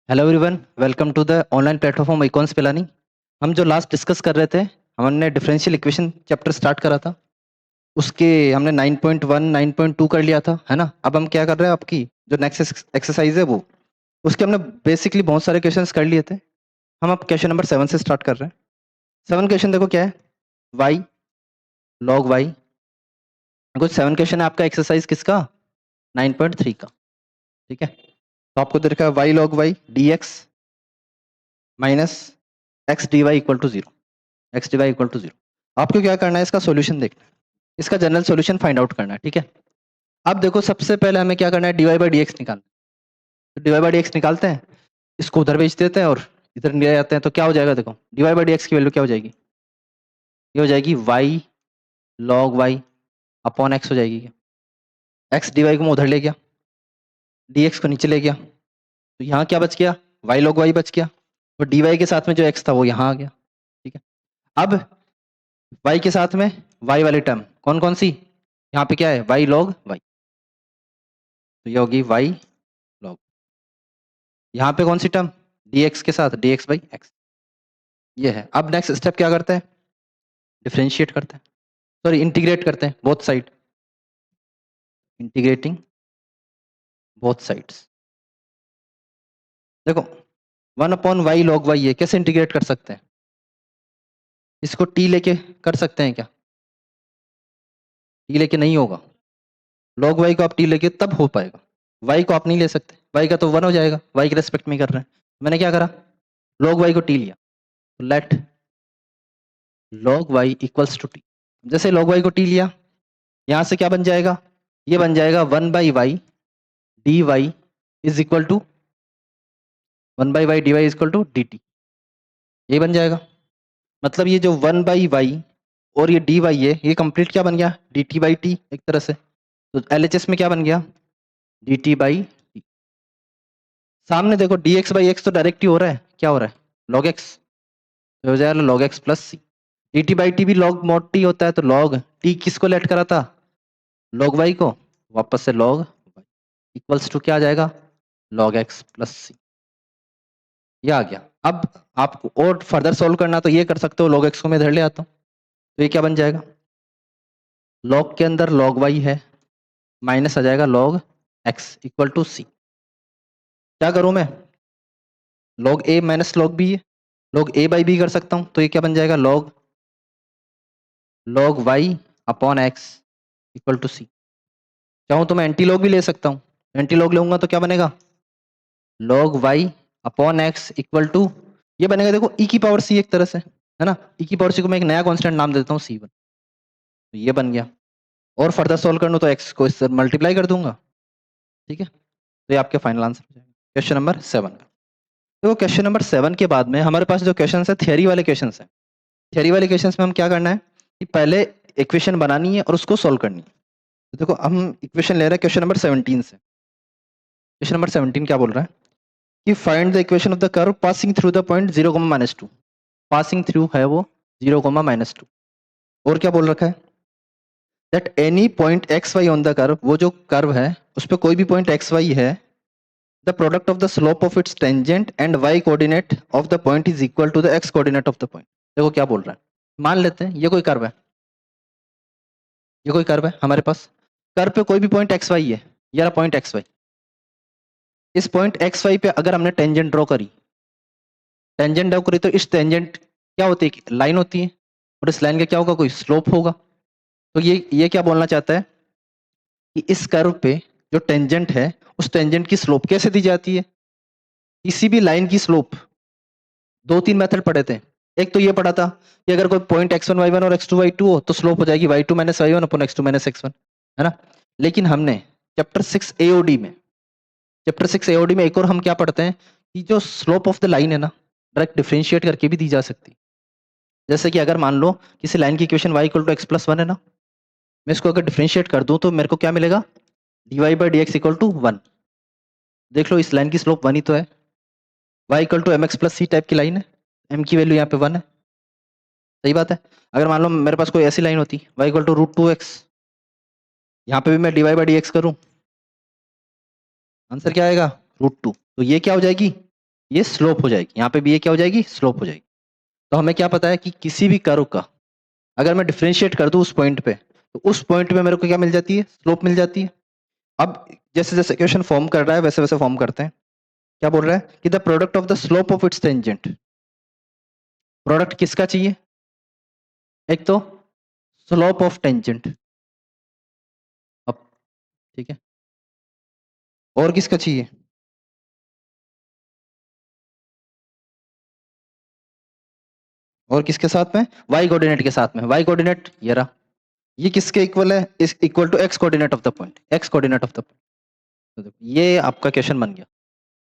Hello everyone, welcome to the online platform Icons Pilani. हम जो last discuss कर रहे थे, हमने डिफरेंशियल इक्वेशन चैप्टर स्टार्ट करा था। उसके हमने 9.1 9.2 कर लिया था, है ना। अब हम क्या कर रहे हैं, आपकी जो नेक्स्ट एक्सरसाइज है वो, उसके हमने बेसिकली बहुत सारे क्वेश्चंस कर लिए थे। हम अब क्वेश्चन नंबर 7 से स्टार्ट कर रहे हैं। 7 क्वेश्चन देखो क्या है, वाई लॉग वाई। कुछ 7 क्वेश्चन है आपका एक्सरसाइज किसका, 9.3 का। ठीक है, तो आपको दे रखा है y log y d x minus x d y equal to zero. X d y equal to zero. आपको क्या करना है, इसका सॉल्यूशन देखना है, इसका जनरल सॉल्यूशन फाइंड आउट करना है। ठीक है, अब देखो सबसे पहले हमें क्या करना है, d y by d x निकालना है। तो d y by d x निकालते हैं, इसको उधर भेज देते हैं और इधर ले जाते हैं। तो क्या हो जाएगा, देखो d y by d x की वैल्यू क्या हो जाएगी, ये हो जाएगी y log y upon x हो जाएगी। एक्स डी वाई को मैं उधर ले गया, डी एक्स को नीचे ले गया, तो यहाँ क्या बच गया, वाई लॉग वाई बच गया। और डी वाई के साथ में जो एक्स था वो यहाँ आ गया। ठीक है, अब वाई के साथ में वाई वाली टर्म कौन कौन सी, यहाँ पे क्या है वाई लॉग वाई, तो ये होगी वाई लॉग। यहाँ पे कौन सी टर्म, dx के साथ dx बाई एक्स, ये है। अब नेक्स्ट स्टेप क्या करते हैं, डिफरेंशिएट करते हैं, सॉरी इंटीग्रेट करते हैं both side, integrating both sides. देखो 1/y log y है, कैसे इंटीग्रेट कर सकते हैं, इसको t लेके कर सकते हैं क्या, t लेके नहीं होगा। log y को आप t लेके तब हो पाएगा, y को आप नहीं ले सकते, y का तो 1 हो जाएगा, y के रेस्पेक्ट में कर रहे हैं। मैंने क्या करा, log y को t लिया, let log y equals to t। जैसे log y को t लिया, यहां से क्या बन जाएगा, ये बन जाएगा 1/y dy is equal to 1/y dy is equal to dt, ये बन जाएगा। मतलब ये जो 1/y और ये dy है, ये कंप्लीट क्या बन गया, dt/t एक तरह से। तो LHS में क्या बन गया, dt/t। सामने देखो dx/x तो डायरेक्ट ही हो रहा है, क्या हो रहा है log x, तो हो जाएगा log x plus c। dt/t भी log mod t होता है, तो log t किसको लेट करा था, log y को, वापस से log y इक्वल्स टू क्या आ जाएगा, log x प्लस c। ये आ गया। अब आपको और फर्दर सोल्व करना तो ये कर सकते हो, log x को मैं इधर ले आता हूँ, तो ये क्या बन जाएगा, log के अंदर log y है, माइनस आ जाएगा log x equal to c। क्या करूं मैं, log a minus log b है, log a बाई b कर सकता हूं, तो ये क्या बन जाएगा, log y upon x equal to c। चाहूं तो मैं एंटी लॉग भी ले सकता हूं, एंटी लॉग लूंगा तो क्या बनेगा, log y upon x equal to, ये बनेगा देखो e की पावर c एक तरह से, है ना। e की पावर c को मैं एक नया कांस्टेंट नाम देता हूँ c1, तो ये बन गया। और फर्दर सोल्व कर लूं तो x को इससे मल्टीप्लाई कर दूंगा। ठीक है, तो ये आपके फाइनल आंसर हो जाएगा क्वेश्चन नंबर 7 का। तो क्वेश्चन नंबर 7 के बाद में हमारे पास जो क्वेश्चन है, थियरी वाले क्वेश्चन है। थियरी वाले क्वेश्चन में हम क्या करना है कि पहले इक्वेशन बनानी है और उसको सोल्व करनी है। तो देखो हम इक्वेशन ले रहे हैं क्वेश्चन नंबर 17 से। क्वेश्चन नंबर 17 क्या बोल रहा है कि find the equation of the curve passing through the point 0, -2। Passing through है वो 0, -2। और क्या बोल रखा है, that any point x y on the curve, वो जो कर्व है उस पर कोई भी पॉइंट एक्स वाई है, the product of the slope of its tangent and y coordinate of the point is equal to the x coordinate of the point. देखो क्या बोल रहा है, मान लेते हैं ये कोई कर्व है, ये कोई कर्व है हमारे पास, कर्व पे कोई भी पॉइंट एक्स वाई है, ये रहा पॉइंट एक्स वाई। इस पॉइंट एक्स वाई पे अगर हमने टेंजेंट ड्रॉ करी, टेंजेंट ड्रॉ करी, तो इस टेंजेंट क्या होती है, लाइन होती है, और इस लाइन का क्या होगा, कोई स्लोप होगा। तो ये क्या बोलना चाहता है कि इस कर्व पे जो टेंजेंट है, उस टेंजेंट की स्लोप कैसे दी जाती है। किसी भी लाइन की स्लोप, दो तीन मेथड पढ़े थे। एक तो ये पढ़ा था कि अगर कोई पॉइंट x1 y1 और x2 y2 हो तो स्लोप हो जाएगी y2 minus y1 upon x2 minus x1, है ना। लेकिन हमने चैप्टर 6 एओडी में, चैप्टर 6 एओडी में एक और हम क्या पढ़ते हैं कि जो स्लोप ऑफ द लाइन है ना, डायरेक्ट डिफरेंशिएट करके भी दी जा सकती है। जैसे कि अगर मान लो किसी लाइन की equation y equal to x plus one है ना, मैं इसको अगर डिफरेंशिएट कर दूं तो मेरे को क्या मिलेगा, dy by d x equal to one. देख लो इस लाइन की स्लोप वन ही तो है, y equal to m x plus c type की लाइन है, m की वैल्यू यहाँ पे वन है, सही बात है। अगर मान लो मेरे पास कोई ऐसी लाइन होती y इक्वल टू √2x, यहाँ पे भी मैं dy बाई डी एक्स करूँ, आंसर क्या आएगा √2। तो ये क्या हो जाएगी, ये स्लोप हो जाएगी, यहाँ पे भी ये क्या हो जाएगी, स्लोप हो जाएगी। तो हमें क्या पता है कि किसी भी कर्व का अगर मैं डिफरेंशिएट कर दूं उस पॉइंट पे, तो उस पॉइंट पे मेरे को क्या मिल जाती है, स्लोप मिल जाती है। अब जैसे जैसे इक्वेशन फॉर्म कर रहा है वैसे वैसे फॉर्म करते हैं। क्या बोल रहा है कि the product of the slope of its tangent, product किसका चाहिए, एक तो स्लोप ऑफ टेंजेंट, अब ठीक है, और किसका चाहिए, और किसके साथ में, वाई कोऑर्डिनेट के साथ में, वाई कोऑर्डिनेट ये रहा, ये किसके इक्वल है, इस equal to x coordinate of the point, x coordinate of the point. ये आपका क्वेश्चन बन गया।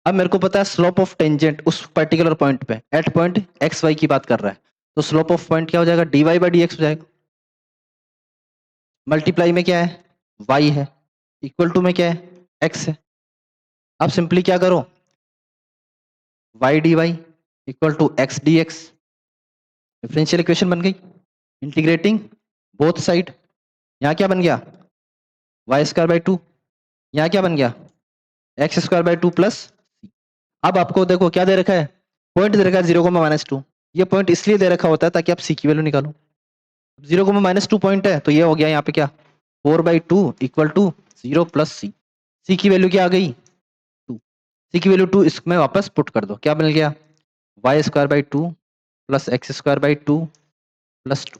अब मेरे को पता है स्लोप ऑफ टेंजेंट उस पर्टिकुलर पॉइंट पे एट पॉइंट एक्स वाई की बात कर रहा है, तो स्लोप ऑफ पॉइंट क्या हो जाएगा, d y by d x हो जाएगा। मल्टीप्लाई में क्या है, वाई है, इक्वल टू में क्या है, एक्स है। अब सिंपली क्या करो, y d y equal to x d x, differential equation बन गई। इंटीग्रेटिंग बोथ साइड, यहाँ क्या बन गया, वाई स्क्वायर बाई टू, यहाँ क्या बन गया, x square by two plus. अब आपको देखो क्या दे रखा है, पॉइंट दे रखा है 0,-2। ये पॉइंट इसलिए दे रखा होता है ताकि आप सी की वैल्यू निकालो। 0,-2 पॉइंट है तो ये हो गया यहाँ पे क्या, 4/2 इक्वल टू 0 प्लस सी। सी की वैल्यू क्या आ गई, 2। सी की वैल्यू 2 इसमें वापस पुट कर दो, क्या मिल गया, y square by two plus x square by two plus 2।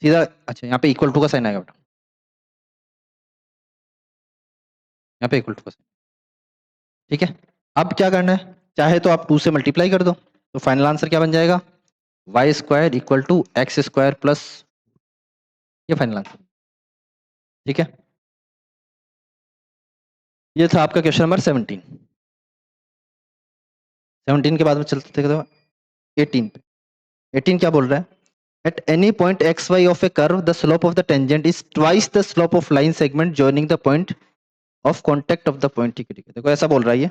सीधा अच्छा यहाँ पे इक्वल टू का साइन आएगा बेटा, यहाँ पे इक्वल टू का साइन, ठीक है। अब क्या करना है, चाहे तो आप 2 से मल्टीप्लाई कर दो, तो फाइनल आंसर क्या बन जाएगा, y square equal to x square plus, ये फाइनल आंसर, ठीक है। ये था आपका क्वेश्चन नंबर 17। 17 के बाद में चलते थे 18 पे। 18 क्या बोल रहा है, at any point x y of a curve the slope of the tangent is twice the slope of line segment joining the point of contact of the point, ठीक है ठीक है। देखो ऐसा बोल रहा है ये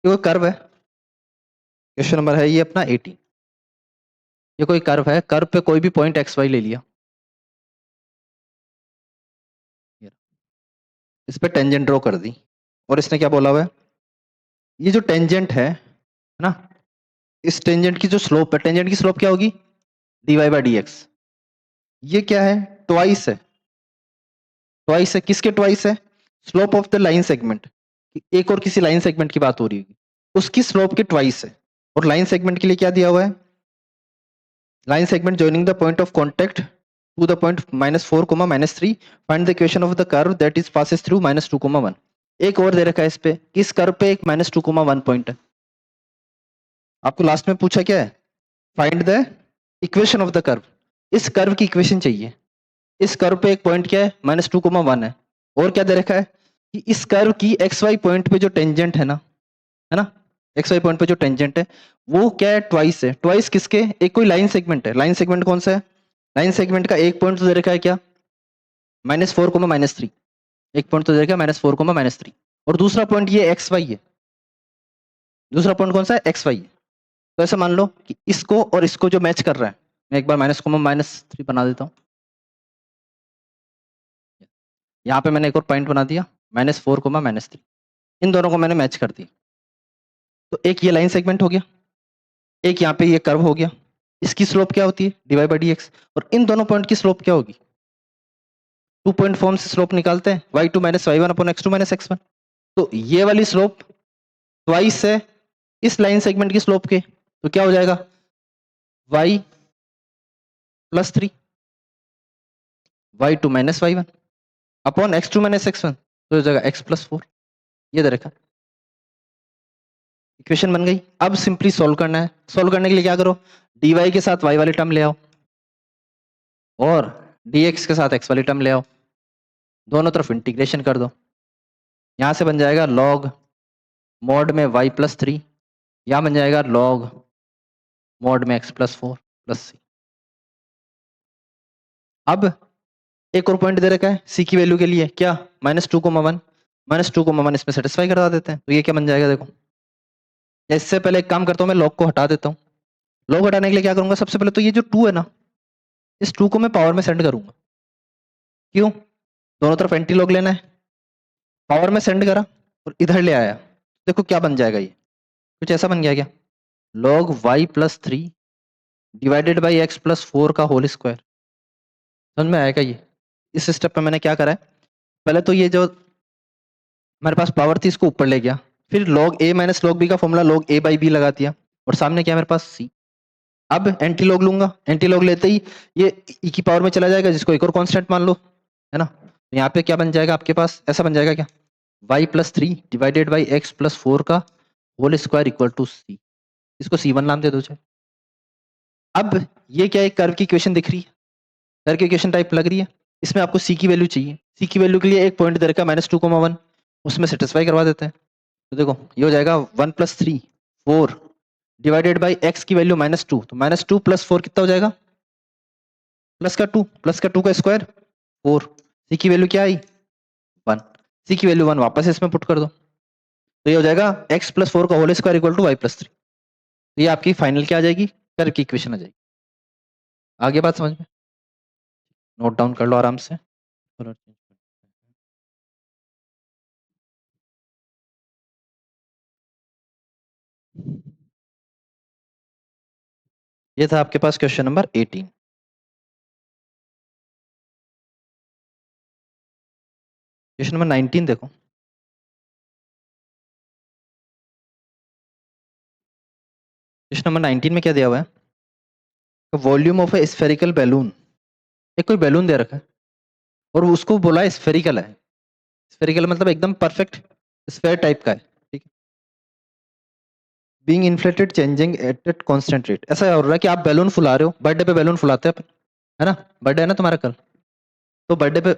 कोई कर्व है, क्वेश्चन नंबर है ये अपना 18। ये कोई कर्व है, कर्व पे कोई भी पॉइंट एक्स वाई ले लिया, इस पे टेंजेंट ड्रॉ कर दी, और इसने क्या बोला हुआ है, ये जो टेंजेंट है ना, इस टेंजेंट की जो स्लोप है, टेंजेंट की स्लोप क्या होगी, d y by d x. ये क्या है, ट्वाइस है, ट्वाइस है, किसके ट्वाइस है, slope of the line segment, एक और किसी लाइन सेगमेंट की बात हो रही होगी, उसकी स्लोप के ट्वाइस है। और लाइन सेगमेंट के लिए क्या दिया हुआ है, line segment joining the point of contact to the point -4, -3, find the equation of the curve that is passes through -2, 1। एक और दे रखा है इस पे, किस कर्व पे एक -2, 1 पॉइंट है, आपको लास्ट में पूछा क्या है, find the equation of the curve, इस कर्व की इक्वेशन चाहिए। इस कर्व पे एक पॉइंट क्या है, -2, 1 है, और क्या दे रखा है कि इस कर्व की एक्स वाई पॉइंट पे जो टेंजेंट है ना, एक्स वाई पॉइंट पे जो टेंजेंट है वो क्या है, ट्वाइस है। ट्वाइस किसके, एक कोई लाइन सेगमेंट है, लाइन सेगमेंट कौन सा है, लाइन सेगमेंट का एक पॉइंट तो दे रखा है क्या, -4, -3, एक पॉइंट तो दे रखा है -4, -3, और दूसरा पॉइंट ये एक्स वाई है, दूसरा पॉइंट कौन सा है, एक्स वाई है। तो ऐसा मान लो कि इसको और इसको जो मैच कर रहा है, मैं एक बार -3 बना देता हूँ, यहाँ पे मैंने एक और पॉइंट बना दिया -4, -3, इन दोनों को मैंने मैच कर दिया, तो एक ये लाइन सेगमेंट हो गया, एक यहाँ पे ये कर्व हो गया, इसकी स्लोप क्या होती है, d y by d x, और इन दोनों पॉइंट की स्लोप क्या होगी, 2 पॉइंट फॉर्म से स्लोप निकालते हैं, y2 - y1 upon x2 - x1। तो ये वाली स्लोप ट्वाइस है इस लाइन सेगमेंट की स्लोप के, तो क्या हो जाएगा, y+3, y2 - y1 upon x2 - x1, तो हो जाएगा x+4। ये दे रखा, इक्वेशन बन गई। अब सिंपली सोल्व करना है, सोल्व करने के लिए क्या करो, dy के साथ y वाली टर्म ले आओ, और dx के साथ x वाली टर्म ले आओ, दोनों तरफ इंटीग्रेशन कर दो, यहां से बन जाएगा log मॉड में y+3, यहां बन जाएगा log मॉड में x+4 प्लस सी। अब एक और पॉइंट दे रखा है सी की वैल्यू के लिए, क्या, -2, 1, -2, 1 इसमें सेटिस्फाई करा देते हैं, तो ये क्या बन जाएगा, देखो इससे पहले एक काम करता हूँ, मैं लॉग को हटा देता हूँ। लॉग हटाने के लिए क्या करूंगा, सबसे पहले तो ये जो 2 है ना, इस 2 को मैं पावर में सेंड करूंगा, क्यों, दोनों तरफ एंटी लॉग लेना है, पावर में सेंड करा और इधर ले आया, देखो क्या बन जाएगा ये, कुछ ऐसा बन गया क्या? log y plus 3 divided by x plus 4 का होल स्क्वायर। समझ में आएगा ये? इस स्टेप पे मैंने क्या करा है, पहले तो ये जो हमारे पास पावर थी इसको ऊपर ले गया, फिर log a minus log b का formula log a by b लगा दिया, और सामने क्या है मेरे पास c। अब एंटी लॉग लूंगा, एंटी लॉग लेते ही ये e की पावर में चला जाएगा, जिसको एक और कांस्टेंट मान लो, है ना। तो यहाँ पे क्या बन जाएगा आपके पास, ऐसा बन जाएगा क्या, y plus 3 divided by x plus 4 का whole square equal to c। इसको c1 नाम दे दो चाहे। अब ये क्या एक कर्व की इक्वेशन दिख रही है, कर्व की इक्वेशन टाइप लग रही है। इसमें आपको c की वैल्यू चाहिए, c की वैल्यू के लिए एक पॉइंट दे रखा है -2,1, उसमें सेटिस्फाई करवा देते हैं। तो देखो ये हो जाएगा 1 प्लस 3 4 डिवाइडेड बाई एक्स की वैल्यू -2, तो -2 प्लस 4 कितना हो जाएगा, प्लस का 2 का स्क्वायर 4। सी की वैल्यू क्या आई 1, सी की वैल्यू 1 वापस इसमें पुट कर दो, तो ये हो जाएगा x प्लस 4 का whole square equal to y plus 3। तो ये आपकी फाइनल क्या आ जाएगी, कर्व की इक्वेशन आ जाएगी। आगे बात समझ में, नोट डाउन कर लो आराम से। ये था आपके पास क्वेश्चन नंबर 18। क्वेश्चन नंबर 19 देखो। क्वेश्चन नंबर 19 में क्या दिया हुआ है, volume of A spherical balloon. एक कोई बैलून दे रखा है और उसको बोला है स्फेरिकल है, स्फेरिकल मतलब एकदम परफेक्ट स्फेयर टाइप का है, ठीक है। Being inflated changing at at constant rate. ऐसा हो रहा है कि आप बैलून फुला रहे हो, बर्थडे पे बैलून फुलाते हैं अपन, है ना, बर्थडे है ना तुम्हारा कल, तो बर्थडे पे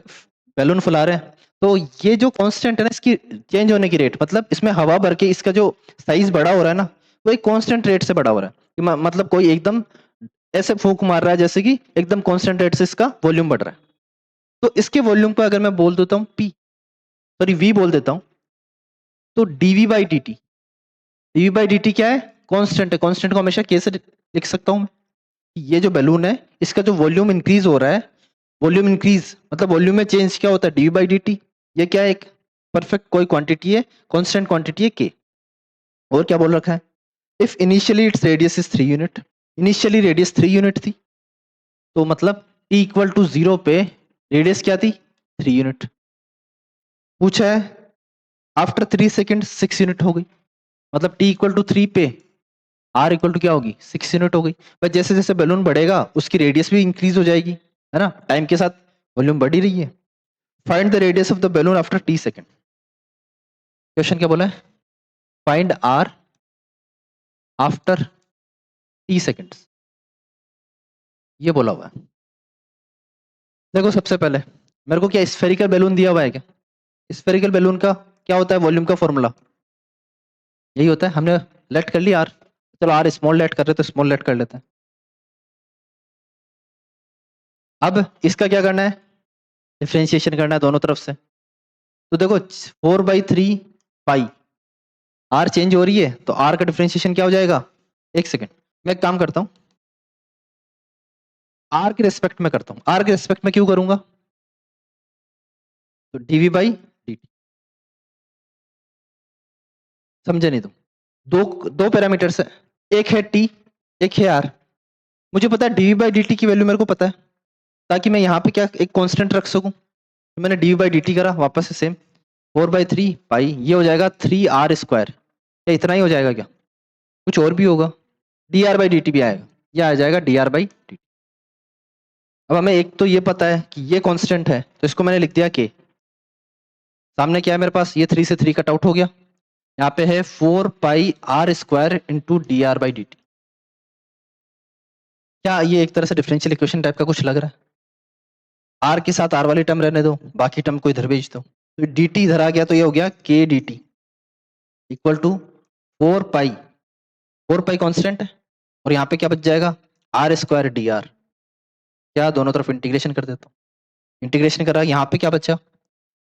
बैलून फुला रहे हैं, तो ये जो कांस्टेंट है ना इसकी चेंज होने की रेट, मतलब इसमें हवा भर के इसका जो साइज बड़ा हो रहा है ना, वो एक कांस्टेंट रेट से बड़ा हो रहा है कि मतलब कोई एकदम ऐसे फूंक मार रहा है जैसे कि एकदम कांस्टेंट रेट से इसका वॉल्यूम बढ़ रहा है। तो इसके वॉल्यूम को अगर मैं बोल देता हूँ पी, सॉरी वी बोल देता हूँ, तो d v by d t, d v by d t क्या है, कांस्टेंट है, कांस्टेंट को हमेशा कैसे लिख सकता हूँ मैं, ये जो बैलून है इसका जो वॉल्यूम इंक्रीज हो रहा है, वॉल्यूम इंक्रीज मतलब वॉल्यूम में चेंज क्या होता है, डी बाई डी टी। ये क्या है, एक परफेक्ट कोई क्वांटिटी है, कांस्टेंट क्वांटिटी है के। और क्या बोल रखा है, if initially its radius is 3 unit, initially radius 3 unit थी, तो मतलब t इक्वल टू 0 पे रेडियस क्या थी 3 यूनिट। पूछा है आफ्टर 3 सेकेंड 6 यूनिट हो गई, मतलब t इक्वल टू 3 पे r इक्वल टू क्या होगी 6 यूनिट हो गई। पर जैसे जैसे बैलून बढ़ेगा उसकी रेडियस भी इंक्रीज हो जाएगी, है ना, टाइम के साथ वॉल्यूम बढ़ ही रही है। Find the radius of the balloon after t second. Question क्या बोला है, फाइंड r आफ्टर t सेकेंड्स, ये बोला हुआ है। देखो सबसे पहले मेरे को क्या स्फेरिकल बैलून दिया हुआ है क्या, स्फेरिकल बैलून का क्या होता है वॉल्यूम का फॉर्मूला, यही होता है। हमने लेट कर लिया आर, चलो आर स्मॉल लेट कर रहे तो स्मॉल लेट कर लेते हैं। अब इसका क्या करना है, डिफरेंशिएशन करना है दोनों तरफ से। तो देखो 4/3 पाई, आर चेंज हो रही है तो आर का डिफरेंशिएशन क्या हो जाएगा, एक सेकेंड मैं एक काम करता हूं, आर के रेस्पेक्ट में करता हूं। आर के रेस्पेक्ट में क्यों करूंगा, तो डीवी बाई डी टी। समझे नहीं तुम, दो दो पैरामीटर्स है, एक है टी एक है आर। मुझे पता है डीवी बाई डी टी की वैल्यू मेरे को पता है, ताकि मैं यहाँ पे क्या एक कांस्टेंट रख सकूं, तो मैंने डीवी बाई डी टी करा, वापस से सेम 4/3 पाई, ये हो जाएगा 3r स्क्वायर। क्या इतना ही हो जाएगा क्या, कुछ और भी होगा, D R by d T भी आएगा, ये आ जाएगा D R by d T. अब हमें एक तो ये पता है कि ये कांस्टेंट है, तो इसको मैंने लिख दिया के। सामने क्या है मेरे पास, ये 3 से 3 कट आउट हो गया, यहाँ पे है 4 πr² into D R by d t. क्या ये एक तरह से डिफरेंशियल इक्वेशन टाइप का कुछ लग रहा है, आर के साथ आर वाली टर्म रहने दो, बाकी टर्म को इधर भेज दो, तो डी टी इधर आ गया, तो ये हो गया k d t equal to 4 pi, 4 pi constant है, और यहाँ पे क्या बच जाएगा r² डी आर। क्या दोनों तरफ इंटीग्रेशन कर देता हूँ, इंटीग्रेशन करा, यहाँ पे क्या बचा,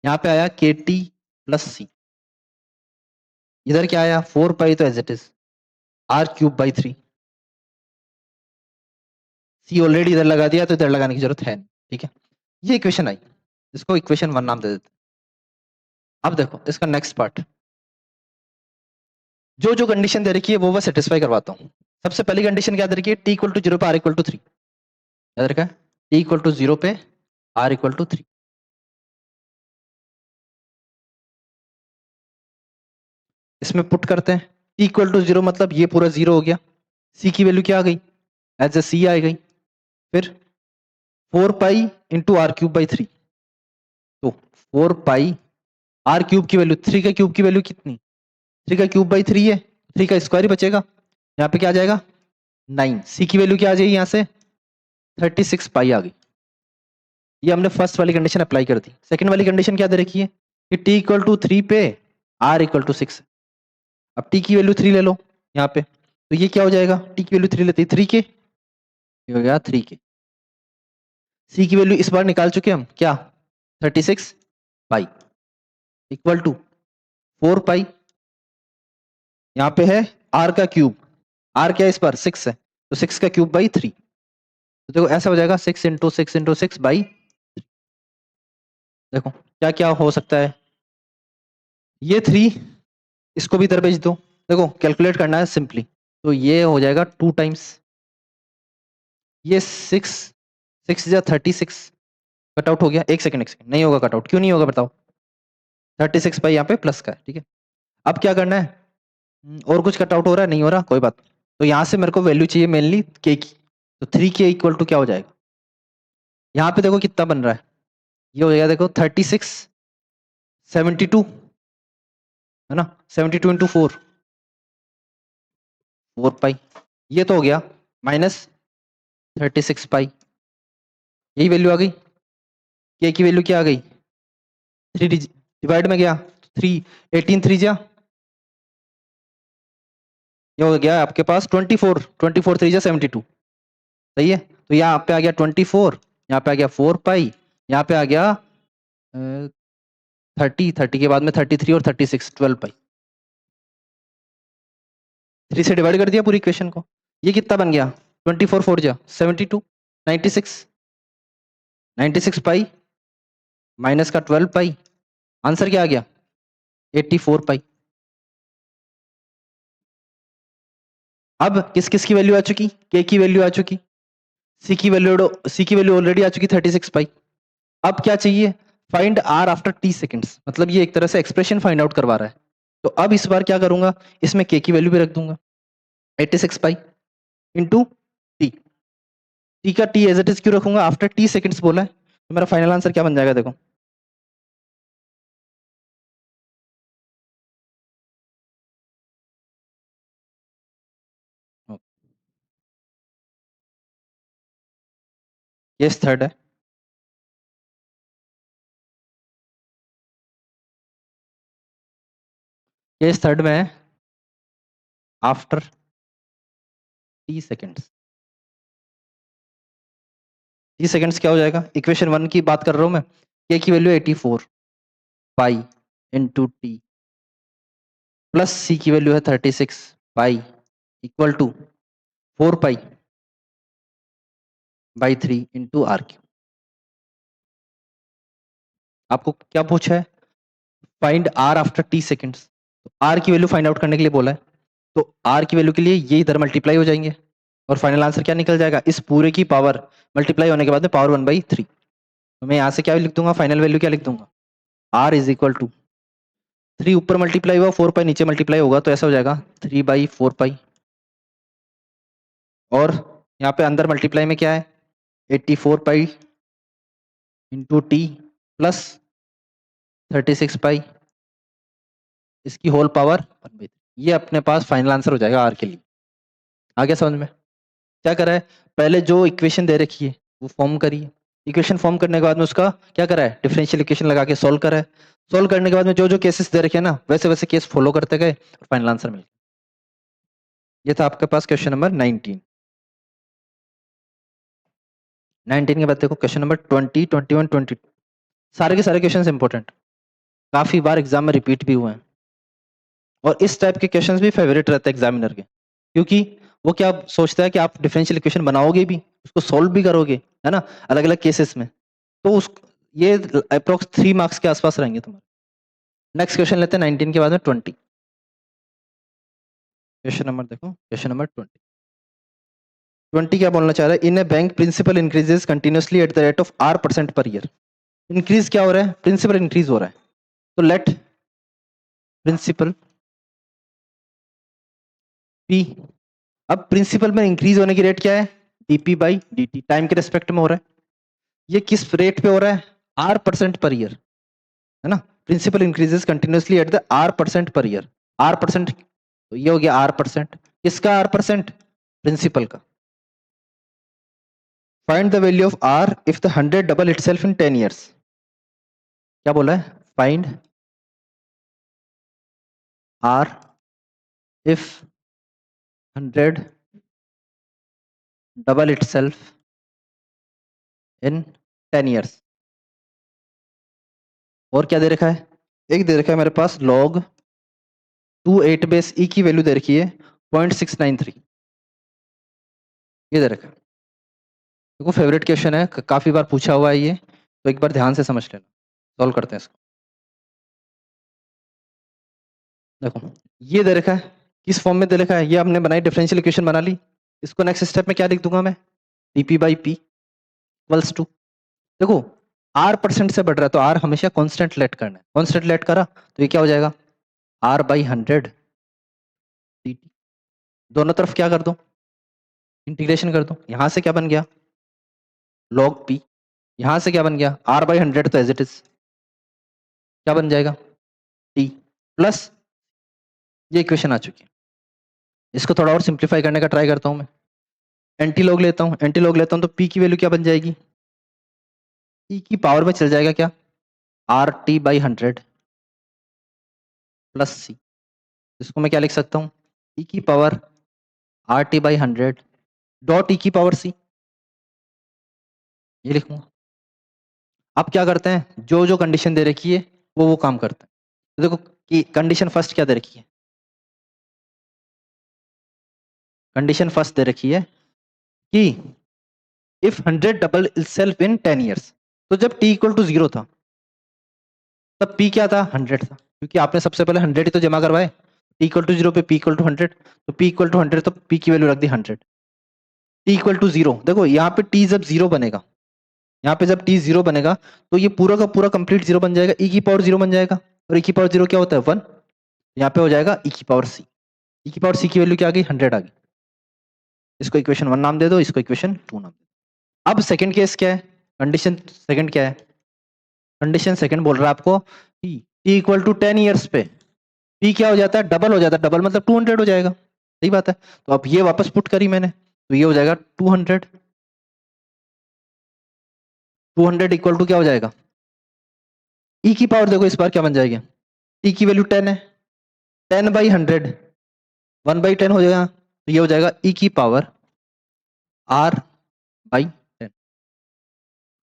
यहाँ पे आया के टी प्लस सी, इधर क्या आया 4 पाई, तो as it is r³ by 3। C already इधर लगा दिया तो इधर लगाने की जरूरत है नहीं, ठीक है। ये इक्वेशन आई, इसको इक्वेशन 1 नाम दे देते हैं। अब देखो इसका नेक्स्ट पार्ट, जो जो कंडीशन दे रखी है वो मैं सेटिस्फाई करवाता हूँ। सबसे पहली कंडीशन क्या दे रखी है, टी इक्वल टू 0 पे आर इक्वल टू 3, याद रखा है, टी इक्वल टू 0 पे आर इक्वल टू 3। इसमें पुट करते हैं, टी इक्वल टू 0 मतलब ये पूरा 0 हो गया, सी की वैल्यू क्या आ गई, एज ए सी आ गई, फिर 4 pi into r cube by 3, तो 4 पाई आर क्यूब की वैल्यू, 3 का क्यूब की वैल्यू कितनी, 3 का क्यूब बाई 3 है, 3 का स्क्वायर ही बचेगा, यहाँ पे क्या आ जाएगा 9, सी की वैल्यू क्या आ जाएगी यहाँ से 36 पाई आ गई। ये हमने फर्स्ट वाली कंडीशन अप्लाई कर दी। सेकंड वाली कंडीशन क्या दे रखी है कि t इक्वल टू 3 पे r इक्वल टू 6। अब t की वैल्यू 3 ले लो यहाँ पे, तो ये क्या हो जाएगा, t की वैल्यू 3 लेते 3 के, ये हो गया 3 के। c की वैल्यू इस बार निकाल चुके हम क्या 36 पाई इक्वल टू 4 पाई, यहाँ पे है r का क्यूब, r क्या है इस बार 6 है, तो 6 का क्यूब बाई 3, तो देखो ऐसा हो जाएगा 6 इंटू 6 इंटू 6 बाई, देखो क्या क्या हो सकता है, ये 3 इसको भी इधर भेज दो, देखो कैलकुलेट करना है सिंपली, तो ये हो जाएगा 2 टाइम्स, ये 6 या 36 कट आउट हो गया, एक सेकंड नहीं होगा कट आउट, क्यों नहीं होगा बताओ, 36 पाई यहाँ पे प्लस का है, ठीक है। अब क्या करना है, और कुछ कट आउट हो रहा है, नहीं हो रहा, कोई बात, तो यहाँ से मेरे को वैल्यू चाहिए मेनली के की, तो 3 के इक्वल टू क्या हो जाएगा, यहाँ पे देखो कितना बन रहा है, ये हो जाएगा देखो 36 72 है ना, 72 इंटू 4 4 पाई, ये तो हो गया माइनस 36 पाई, यही वैल्यू आ गई, के की वैल्यू क्या आ गई 3 डिवाइड में गया 3, 18 3 जा, ये हो गया आपके पास 24, 24 3 जा 72, सही है, तो यहाँ पे आ गया 24, यहाँ पे आ गया 4 पाई, यहाँ पे आ गया 30 के बाद में 33 और 36 12 पाई, 3 से डिवाइड कर दिया पूरी इक्वेशन को, ये कितना बन गया 24 4 जा 72, 96, 96 पाई माइनस का 12 पाई, आंसर क्या आ गया 84 पाई। अब किस किस की वैल्यू आ चुकी, के की वैल्यू आ चुकी, सी की वैल्यू ऑलरेडी आ चुकी 36 पाई। अब क्या चाहिए, find r after t seconds, मतलब ये एक तरह से एक्सप्रेशन फाइंड आउट करवा रहा है, तो अब इस बार क्या करूंगा, इसमें के की वैल्यू भी रख दूंगा 86 पाई इंटू टी, टी का टी एज इट इज क्यों रखूंगा, आफ्टर टी सेकेंड्स बोला है, तो मेरा फाइनल आंसर क्या बन जाएगा देखो, केस थर्ड है, केस थर्ड में है after t seconds, T seconds क्या हो जाएगा, इक्वेशन 1 की बात कर रहा हूं मैं, के की value 84 pi into t plus c की वैल्यू है 36 pi equal to 4 pi by 3 into r cube. आपको क्या पूछा है, find r after t seconds, तो आर की वैल्यू फाइंड आउट करने के लिए बोला है, तो आर की वैल्यू के लिए ये इधर मल्टीप्लाई हो जाएंगे और फाइनल आंसर क्या निकल जाएगा, इस पूरे की पावर मल्टीप्लाई होने के बाद में पावर 1/3, तो मैं यहाँ से क्या लिख दूंगा, फाइनल वैल्यू क्या लिख दूंगा, आर इज इक्वल टू 3 ऊपर मल्टीप्लाई हुआ 4 पाई नीचे मल्टीप्लाई होगा, तो ऐसा हो जाएगा 3/4 पाई, और यहाँ पे अंदर मल्टीप्लाई में क्या है 84 पाई इंटू टी प्लस 36 पाई, इसकी होल पावर 1/3, ये अपने पास फाइनल आंसर हो जाएगा आर के लिए। आ गया समझ में, क्या करा है, पहले जो इक्वेशन दे रखी है वो फॉर्म करिए, इक्वेशन फॉर्म करने के बाद में उसका क्या करा है, डिफरेंशियल इक्वेशन लगा के सॉल्व करा है, सॉल्व करने के बाद में जो जो केसेस दे रखे हैं ना वैसे वैसे केस फॉलो करते गए और फाइनल आंसर मिल गया। ये था आपके पास क्वेश्चन नंबर 19। 19 के बाद देखो क्वेश्चन नंबर 20 21 22, सारे के सारे क्वेश्चन इंपॉर्टेंट, काफी बार एग्जाम में रिपीट भी हुए हैं, और इस टाइप के क्वेश्चंस भी फेवरेट रहते हैं एग्जामिनर के, क्योंकि वो क्या सोचता है कि आप डिफरेंशियल इक्वेशन बनाओगे भी उसको सॉल्व भी करोगे, है ना, अलग अलग केसेस में, तो उस ये अप्रोक्स 3 मार्क्स के आसपास रहेंगे तुम्हारे। नेक्स्ट क्वेश्चन लेते हैं 19 के बाद में 20। क्वेश्चन नंबर देखो, क्वेश्चन नंबर 20 क्या बोलना चाह रहा है, in a bank principal increases continuously at the rate of R% per year. Increase क्या हो रहा है, प्रिंसिपल इंक्रीज हो रहा है, तो लेट प्रिंसिपल पी। अब प्रिंसिपल में इंक्रीज होने की रेट क्या है, डीपी बाई dt, टाइम के रेस्पेक्ट में हो रहा है। ये किस रेट पे हो रहा है, R% पर ईयर, है ना। Principal increases continuously at the R% per year, R%, तो ये हो गया R%। किसका R%, प्रिंसिपल का। Find the value of R if the 100 double itself in 10 years। क्या बोला है, फाइंड R if 100 double itself in 10 years। और क्या दे रखा है, एक दे रखा है मेरे पास log 28 बेस ई की वैल्यू दे रखी है 0.693, ये दे रखा है। देखो फेवरेट क्वेश्चन है, काफी बार पूछा हुआ है ये, तो एक बार ध्यान से समझ लेना। सॉल्व करते हैं इसको। देखो ये दे रखा है, किस फॉर्म में दे रखा है, ये हमने बनाई, डिफरेंशियल इक्वेशन बना ली। इसको नेक्स्ट स्टेप में क्या लिख दूंगा मैं, dp by p equals to, देखो R% से बढ़ रहा है तो R हमेशा कांस्टेंट लेट करना है, कांस्टेंट लेट करा तो ये क्या हो जाएगा, R बाई 100 dt। दोनों तरफ क्या कर दो, इंटीग्रेशन कर दो। यहां से क्या बन गया, log p। यहां से क्या बन गया, R बाई 100 तो एज इट इज क्या बन जाएगा, t प्लस, ये इक्वेशन आ चुकी है। इसको थोड़ा और सिंप्लीफाई करने का ट्राई करता हूं मैं, एंटी लॉग लेता हूं, एंटी लॉग लेता हूं तो p की वैल्यू क्या बन जाएगी, e की पावर में चल जाएगा क्या, RT बाई 100 प्लस c। इसको मैं क्या लिख सकता हूं, e की power RT by 100 dot e की पावर c, ये लिखूंगा। अब क्या करते हैं, जो जो कंडीशन दे रखी है वो काम करते हैं। तो देखो कि कंडीशन फर्स्ट क्या दे रखी है, कंडीशन फर्स्ट दे रखी है कि if 100 double self in 10 years। तो जब t इक्वल टू 0 था तब p क्या था, 100 था, क्योंकि आपने सबसे पहले 100 ही तो जमा करवाए। t इक्वल टू 0 पे p इक्वल टू 100, तो p इक्वल टू 100 तो p की वैल्यू रख दी 100। t इक्वल टू 0, देखो यहाँ पे t जब 0 बनेगा, यहाँ पे जब t 0 बनेगा तो ये पूरा का पूरा कंप्लीट 0 बन जाएगा, e की पावर 0 बन जाएगा, और e की पावर 0 क्या होता है 1, यहाँ पे हो जाएगा e की पावर c। e की पावर c की वैल्यू क्या आ गई, 100 आ गई। इसको इक्वेशन 1 नाम दे दो, इसको इक्वेशन 2 नाम दे दो। अब सेकंड केस क्या है, कंडीशन सेकंड क्या है, कंडीशन सेकंड बोल रहा है आपको कि t इक्वल टू 10 ईयर्स पे p क्या हो जाता है, डबल हो जाता है, डबल मतलब 200 हो जाएगा, सही बात है। तो अब ये वापस पुट करी मैंने, तो ये हो जाएगा 200, 200 इक्वल टू क्या हो जाएगा, e की पावर देखो इस बार क्या बन जाएगी, t की वैल्यू 10 है, 10 बाई 100 1 बाई 10 हो जाएगा, तो ये हो जाएगा e की पावर r बाई 10।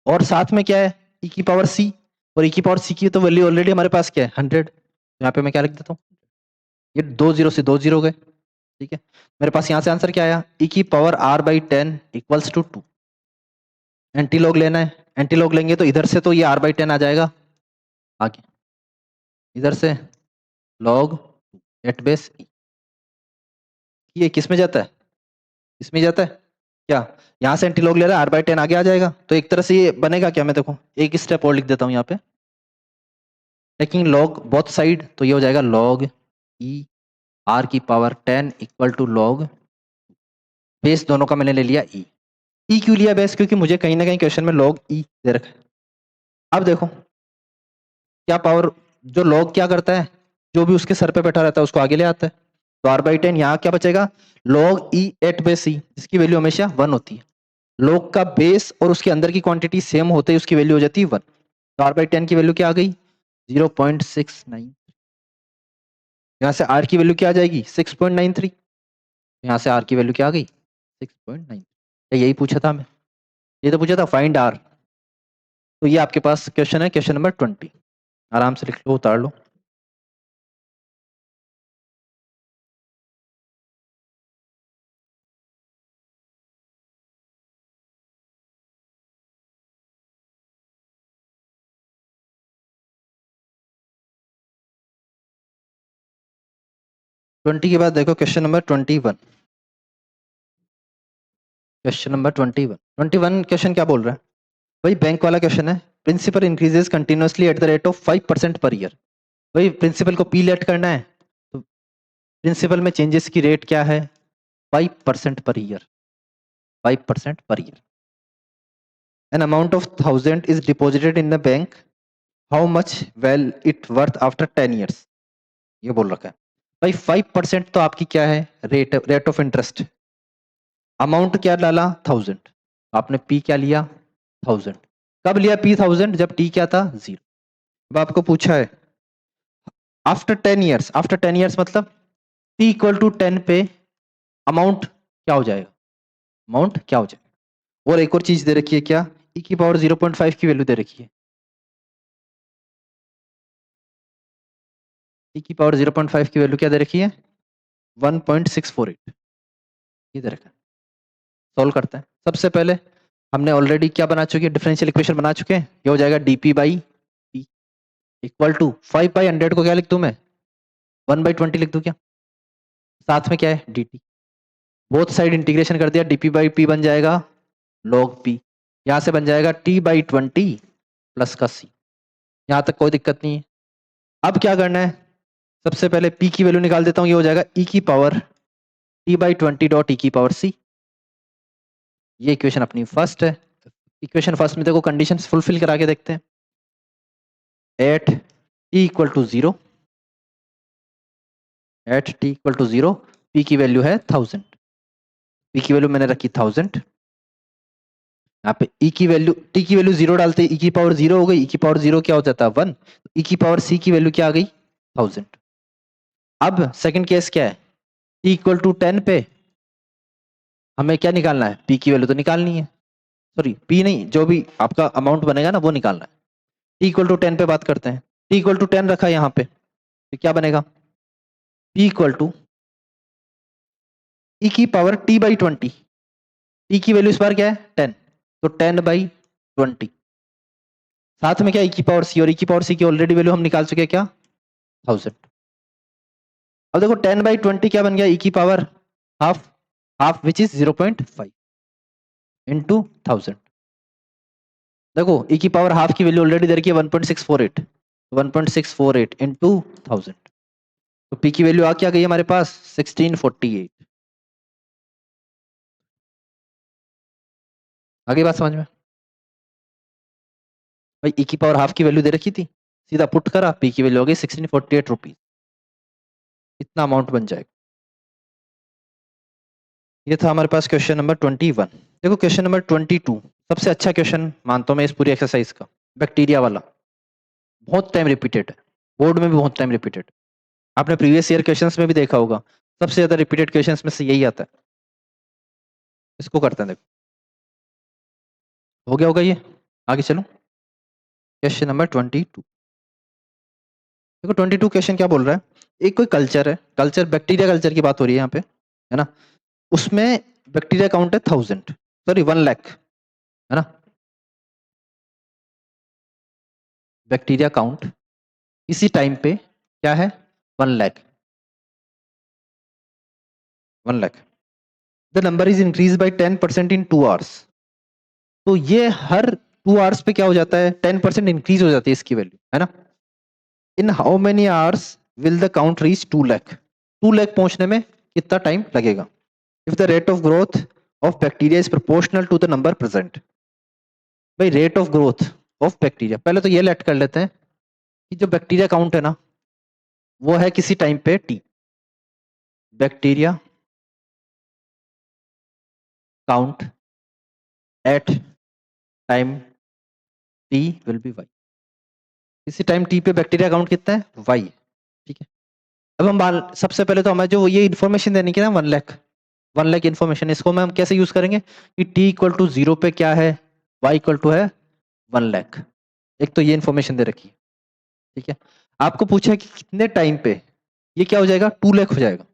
और साथ में क्या है, e की पावर c, और e की पावर c की तो वैल्यू ऑलरेडी हमारे पास क्या है 100, यहाँ पे मैं क्या लिख देता हूँ, ये 2 0 से 2 0 गए, ठीक है। मेरे पास यहाँ से आंसर क्या आया, e की power r by 10 equals to 2। Anti log लेना है, एंटी लॉग लेंगे तो इधर से तो ये r बाई 10 आ जाएगा, आगे इधर से log एट बेस, ये किस में जाता है, इसमें जाता है क्या, यहाँ से एंटी लॉग ले रहा है, r बाई 10 आगे आ जाएगा, तो एक तरह से ये बनेगा क्या, मैं देखो एक स्टेप और लिख देता हूँ यहाँ पे, टेकिंग log बोथ साइड, तो ये हो जाएगा log e r की power 10 equal to log, base दोनों का मैंने ले लिया e क्यों लिया बेस, क्योंकि मुझे कहीं ना कहीं क्वेश्चन में log e दे रखा है। अब देखो क्या पावर, जो log क्या करता है, जो भी उसके सर पे बैठा रहता है उसको आगे ले आता है, तो r बाई 10 यहाँ क्या बचेगा, log e at base c, जिसकी वैल्यू हमेशा 1 होती है। log का बेस और उसके अंदर की क्वांटिटी सेम होते ही उसकी वैल्यू हो जाती है 1, तो r बाई 10 की वैल्यू क्या आ गई, 0.69। यहाँ से r की वैल्यू क्या आ जाएगी 6.93, यहाँ से r की वैल्यू क्या आ गई 6.9। यही पूछा था मैं, ये तो पूछा था फाइंड r। तो ये आपके पास क्वेश्चन है, क्वेश्चन नंबर 20, आराम से लिख लो, उतार लो। 20 के बाद देखो question number 21। Question number 21। 21 question क्या बोल रहा है भाई? बैंक वाला क्वेश्चन है। Principal increases continuously at the rate of 5% per year. भाई प्रिंसिपल को पी लेट करना है, तो प्रिंसिपल में चेंजेस की रेट क्या है? 5% per year. 5% per year. An amount of 1000 is deposited in the bank, how much well it worth after 10 years? ये बोल रखा है भाई। 5% तो आपकी क्या है? Rate of interest. अमाउंट क्या डाला? 1000। आपने पी क्या लिया? 1000। कब लिया पी 1000? जब टी क्या था? 0। अब आपको पूछा है आफ्टर 10 years। आफ्टर 10 years मतलब टी इक्वल टू 10 पे अमाउंट क्या हो जाएगा? अमाउंट क्या हो जाएगा? और एक और चीज दे रखी है क्या? ई की पावर 0.5 की वैल्यू दे रखी है। ई की पावर 0.5 की वैल्यू क्या दे रखी है? 1.648। ये दे रखा है। सॉल्व करते हैं। सबसे पहले हमने ऑलरेडी क्या बना चुके हैं? डिफरेंशियल इक्वेशन बना चुके हैं। ये हो जाएगा d p by p equal to 5/100 को क्या लिख दूं मैं? 1/20 लिख दूं क्या? साथ में क्या है? dt। बोथ साइड इंटीग्रेशन कर दिया, डीपी बाई पी बन जाएगा log p। यहां से बन जाएगा t/20 प्लस का c। यहां तक कोई दिक्कत नहीं है। अब क्या करना है? सबसे पहले p की वैल्यू निकाल देता हूं। ये हो जाएगा e की पावर t/20 डॉट e की पावर c। ये इक्वेशन अपनी फर्स्ट है। इक्वेशन फर्स्ट में देखो कंडीशन फुलफिल करा के देखते हैं। At t equal to 0, at t equal to 0 p की वैल्यू है 1000। p की वैल्यू मैंने रखी 1000। यहाँ पे e की वैल्यू, t की वैल्यू 0 डालते e की पावर 0 हो गई। e की पावर 0 क्या हो जाता है? 1। e की पावर c की वैल्यू क्या आ गई? 1000। अब सेकंड केस क्या है? t इक्वल टू 10 पे हमें क्या निकालना है? p की वैल्यू तो निकालनी है। सॉरी p नहीं, जो भी आपका अमाउंट बनेगा ना वो निकालना है। t इक्वल टू 10 पे बात करते हैं। t इक्वल टू 10 रखा है यहाँ पे, तो क्या बनेगा? p इक्वल टू e की पावर t/20। t की वैल्यू इस बार क्या है? 10। तो 10/20। साथ में क्या? e की पावर c, और e की पावर c की ऑलरेडी वैल्यू हम निकाल चुके हैं क्या? 1000। अब देखो 10/20 क्या बन गया? e की power half, half which is 0.5 into 1000। देखो e की पावर हाफ की वैल्यू ऑलरेडी दे रखी है 1.648। 1.648 इंटू 1000, तो p की वैल्यू आ क्या गई हमारे पास? 1648। आगे बात समझ में? भाई e की पावर हाफ की वैल्यू दे रखी थी, सीधा पुट करा, p की वैल्यू हो गई 1648 रुपीज। इतना अमाउंट बन जाएगा। ये था हमारे पास क्वेश्चन नंबर 21। देखो क्वेश्चन नंबर 22 सबसे अच्छा क्वेश्चन मानता हूं मैं इस पूरी एक्सरसाइज का। बैक्टीरिया वाला बहुत टाइम रिपीटेड है, बोर्ड में भी बहुत टाइम रिपीटेड। आपने प्रीवियस ईयर क्वेश्चंस में भी देखा होगा, सबसे ज्यादा रिपीटेड क्वेश्चंस में से यही आता है। इसको करते हैं, देखो हो गया होगा ये। आगे चलो क्वेश्चन नंबर 22। देखो 22 क्वेश्चन क्या बोल रहा है? एक कोई कल्चर है, कल्चर बैक्टीरिया कल्चर की बात हो रही है यहाँ पे, है ना? उसमें बैक्टीरिया काउंट है 1000, सॉरी 1 लाख, है ना? बैक्टीरिया काउंट इसी टाइम पे क्या है? 1 lakh. 1 lakh. The number is increase by 10% in 2 hours. तो ये हर 2 आवर्स पे क्या हो जाता है? 10% इंक्रीज हो जाती है इसकी वैल्यू, है ना? In how many hours will the count reach 2 lakh? 2 lakh पहुंचने में कितना टाइम लगेगा? If the rate of growth of bacteria is proportional to the number present. भाई rate of growth of bacteria, पहले तो ये लेट कर लेते हैं कि जो बैक्टीरिया काउंट है ना वो है किसी टाइम पे t. Bacteria count at time t will be y. किसी टाइम टी पे बैक्टीरिया काउंट कितना है? वाई। ठीक है। अब हम सबसे पहले तो हमें जो ये इन्फॉर्मेशन देने की ना 1 लाख, 1 लाख इन्फॉर्मेशन, इसको हम कैसे यूज करेंगे कि टी इक्वल टू 0 पे क्या है? वाई इक्वल टू है 1 लाख। एक तो ये इन्फॉर्मेशन दे रखी है। ठीक है। आपको पूछा है कि कितने टाइम पे ये क्या हो जाएगा? 2 लाख हो जाएगा।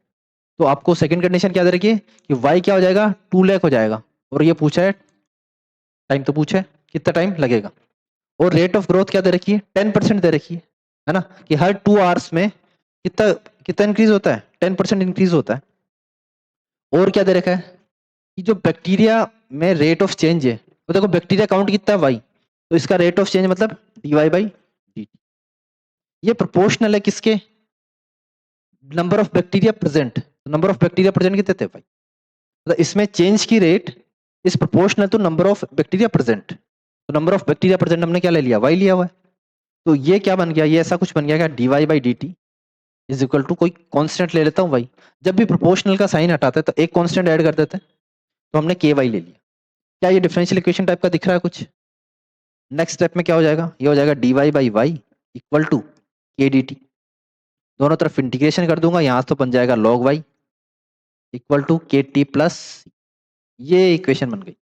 तो आपको सेकंड कंडीशन क्या दे रखी है कि वाई क्या हो जाएगा? 2 लाख हो जाएगा। और ये पूछा है टाइम, तो पूछा है कितना टाइम लगेगा। और रेट ऑफ ग्रोथ क्या दे रखी है? 10% दे रखी है ना? कि हर 2 आवर्स में कितना कितना इंक्रीज होता है? 10% इंक्रीज होता है। और क्या दे रखा है कि जो बैक्टीरिया में रेट ऑफ चेंज है, तो देखो बैक्टीरिया काउंट कितना है वाई, तो इसका रेट ऑफ चेंज मतलब डीवाई बाई डी। ये प्रोपोर्शनल है किसके? Number of bacteria present. Number of bacteria present कितने थे भाई? तो इसमें चेंज की rate is proportional to number of bacteria present. तो नंबर ऑफ बैक्टीरिया प्रेजेंट हमने क्या ले लिया? वाई लिया हुआ है। तो ये क्या बन गया? ये ऐसा कुछ बन गया क्या? D y by d t is equal to, कोई कांस्टेंट ले लेता हूँ भाई, जब भी प्रोपोर्शनल का साइन हटाते हैं तो एक कांस्टेंट ऐड कर देते हैं, तो हमने के वाई ले लिया। क्या ये डिफरेंशियल इक्वेशन टाइप का दिख रहा है कुछ? नेक्स्ट स्टेप में क्या हो जाएगा? ये हो जाएगा d y by y equal to k d t. दोनों तरफ इंटीग्रेशन कर दूंगा, यहां तो बन जाएगा log y equal to k t plus. ये इक्वेशन बन गई।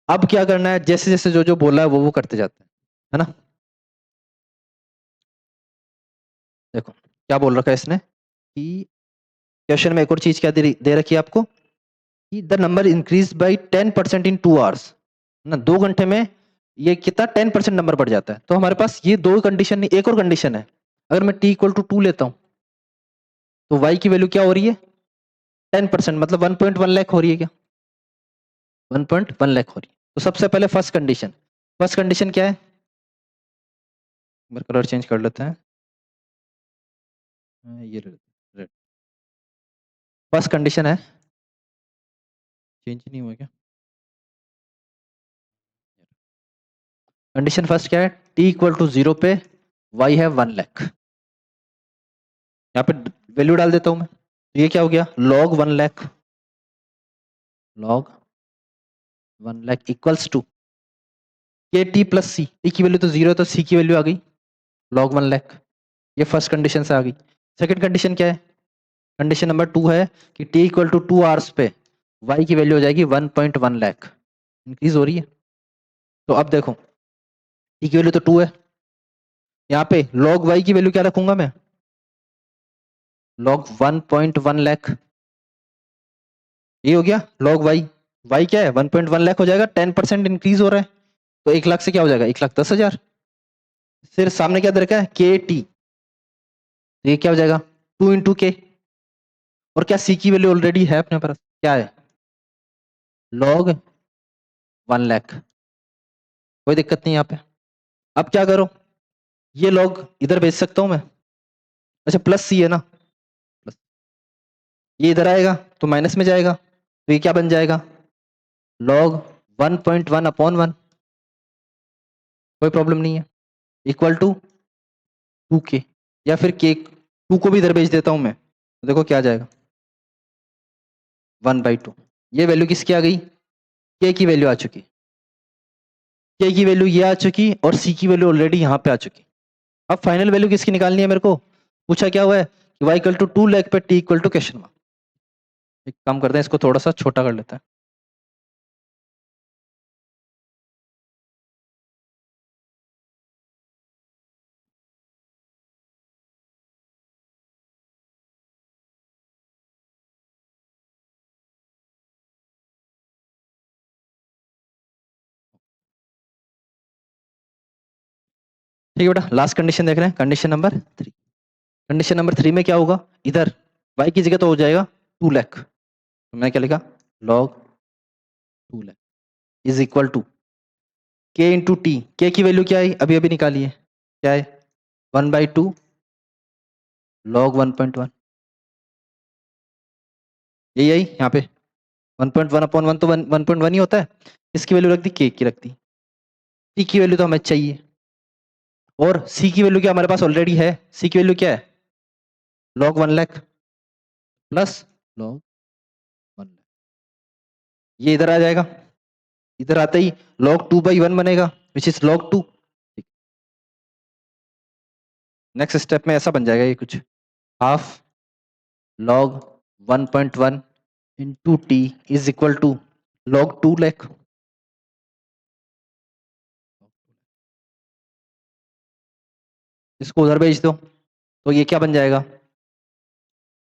अब क्या करना है? जैसे जैसे जो जो बोला है वो करते जाते हैं, है ना। देखो क्या बोल रखा है इसने कि क्वेश्चन में एक और चीज क्या दे रखी है आपको कि the number increase by 10% in 2 hours ना, 2 घंटे में ये कितना 10% नंबर बढ़ जाता है। तो हमारे पास ये दो कंडीशन नहीं, एक और कंडीशन है। अगर मैं टी इक्वल टू 2 लेता हूं तो वाई की वैल्यू क्या हो रही है? 10%, मतलब 1.1 लाख हो रही है क्या? 1.1 लाख हो रही है। तो सबसे पहले फर्स्ट कंडीशन क्या है? कलर चेंज कर लेते हैं, ये रेड। फर्स्ट कंडीशन है, चेंज नहीं हुआ क्या? कंडीशन फर्स्ट क्या है? टी इक्वल टू 0 पे वाई है 1 लाख। यहाँ पे वैल्यू डाल देता हूं मैं, तो ये क्या हो गया? Log 1 lakh, log 1 lakh equals to k t plus c. T की वैल्यू तो 0 है, तो सी की वैल्यू आ गई लॉग 1 लाख। ये फर्स्ट कंडीशन से आ गई। सेकंड कंडीशन क्या है? कंडीशन नंबर 2 है कि टी इक्वल टू 2 आवर्स पे वाई की वैल्यू हो जाएगी 1.1 लाख, इंक्रीज हो रही है। तो अब देखो टी की वैल्यू तो 2 है, यहाँ पे लॉग वाई की वैल्यू क्या रखूंगा मैं? लॉग 1.1 लाख। ये हो गया लॉग वाई। वाई क्या है? 1.1 लाख हो जाएगा, 10% इंक्रीज हो रहा है, तो 1 लाख से क्या हो जाएगा? 1,10,000। फिर सामने क्या दे रखा है? के टी, तो ये क्या हो जाएगा? 2 × के। और क्या सी की वैल्यू ऑलरेडी है अपने पास? क्या है? लॉग 1 लाख। कोई दिक्कत नहीं यहाँ पे। अब क्या करो? ये लॉग इधर भेज सकता हूं मैं? अच्छा प्लस सी है ना, प्लस, ये इधर आएगा तो माइनस में जाएगा, तो ये क्या बन जाएगा? लॉग 1.1/1। कोई प्रॉब्लम नहीं है, इक्वल टू 2 के। या फिर के 2 को भी इधर भेज देता हूं मैं, तो देखो क्या आ जाएगा? 1/2। ये वैल्यू किसकी आ गई? के की वैल्यू आ चुकी। के की वैल्यू ये आ चुकी और सी की वैल्यू ऑलरेडी यहाँ पे आ चुकी। अब फाइनल वैल्यू किसकी निकालनी है मेरे को? पूछा क्या हुआ है कि y इक्वल टू 2 लाख पे t equal to question mark. एक काम करते हैं, इसको थोड़ा सा छोटा कर लेते हैं। ठीक है बेटा, लास्ट कंडीशन देख रहे हैं, कंडीशन नंबर 3 में क्या होगा? इधर y की जगह तो हो जाएगा 2 लाख, तो मैं क्या लिखा? Log 2 lakh is equal to k into t. K की वैल्यू क्या है? अभी अभी निकाली है, क्या है? 1/2 लॉग 1.1। यही यही यहाँ पे 1.1/1 तो 1.1 ही होता है। इसकी वैल्यू रख दी, के की रख दी। टी की वैल्यू तो हमें चाहिए, और सी की वैल्यू क्या हमारे पास ऑलरेडी है? सी की वैल्यू क्या है? Log 1 lakh plus log 1 lakh. ये इधर आ जाएगा, इधर आते ही log 2/1 बनेगा which is log 2। Next step में ऐसा बन जाएगा ये कुछ, half log 1.1 into t is equal to log 2 lakh. इसको उधर भेज दो, तो ये क्या बन जाएगा?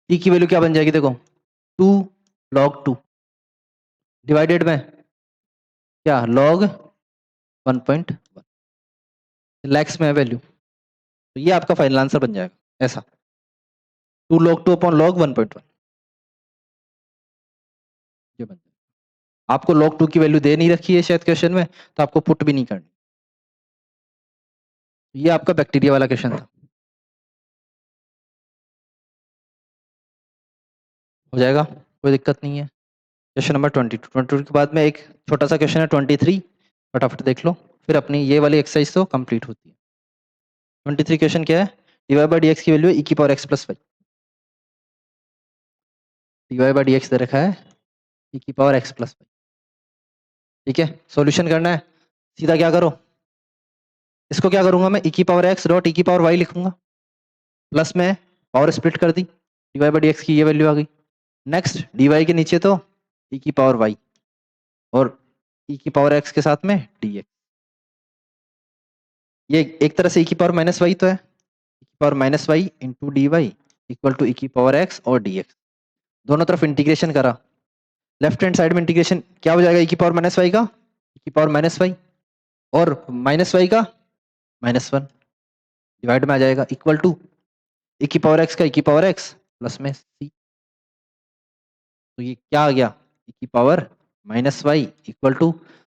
टी की वैल्यू क्या बन जाएगी? देखो 2 log 2 डिवाइडेड में क्या? log 1.1 लैक्स में है वैल्यू, तो ये आपका फाइनल आंसर बन जाएगा। ऐसा 2 log 2 अपॉन log 1.1 ये बन जाएगा। आपको log 2 की वैल्यू दे नहीं रखी है शायद क्वेश्चन में, तो आपको पुट भी नहीं करनी। ये आपका बैक्टीरिया वाला क्वेश्चन था। हो जाएगा, कोई दिक्कत नहीं है। क्वेश्चन नंबर 22 के बाद में एक छोटा सा क्वेश्चन है 23, फटाफट देख लो, फिर अपनी ये वाली एक्सरसाइज तो कंप्लीट होती है। 23 क्वेश्चन क्या है, डी बाई डी एक्स की वैल्यू है ई की power x plus y. D by d x दे रखा है ई की पावर एक्स प्लस वाई। ठीक है, सॉल्यूशन करना है, सीधा क्या करो, इसको क्या करूंगा मैं, ई की पावर एक्स डॉट ई की पावर वाई लिखूंगा, प्लस में पावर स्प्लिट कर दी, डी बाई डी एक्स की ये वैल्यू आ गई। नेक्स्ट डी वाई के नीचे तो ई की पावर वाई और ई की पावर एक्स के साथ में डी एक्स। ये एक तरह से ई की पावर माइनस वाई तो है, ई की power minus y into d y equal to e की पावर एक्स और डी एक्स। दोनों तरफ इंटीग्रेशन करा, लेफ्ट हैंड साइड में इंटीग्रेशन क्या हो जाएगा, ई की पावर माइनस वाई का ई की पावर माइनस वाई और माइनस वाई का -1 डिवाइड में आ जाएगा इक्वल टू ई की पावर एक्स का ई की पावर एक्स प्लस में सी। तो ये क्या आ गया, ई की power minus y equal to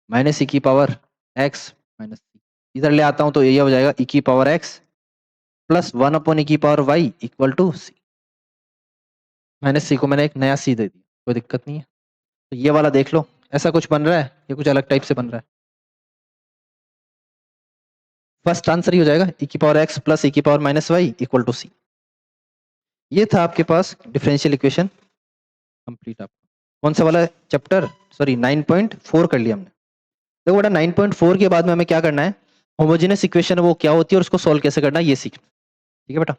minus e की पावर एक्स माइनस सी। इधर ले आता हूं तो ये हो जाएगा ई की power x plus 1 upon e की power y equal to c. Minus c को मैंने एक नया सी दे दिया, कोई दिक्कत नहीं है। तो ये वाला देख लो, ऐसा कुछ बन रहा है, ये कुछ अलग टाइप से बन रहा है। फर्स्ट आंसर ही हो जाएगा ई की पावर एक्स प्लस ई की power minus y equal to c. ये था आपके पास डिफरेंशियल इक्वेशन कंप्लीट। आपका कौन सा वाला चैप्टर, सॉरी 9.4 कर लिया हमने। देखो बेटा 9.4 के बाद में हमें क्या करना है, होमोजेनियस इक्वेशन वो क्या होती है और उसको सॉल्व कैसे करना है ये सीखना। ठीक है बेटा।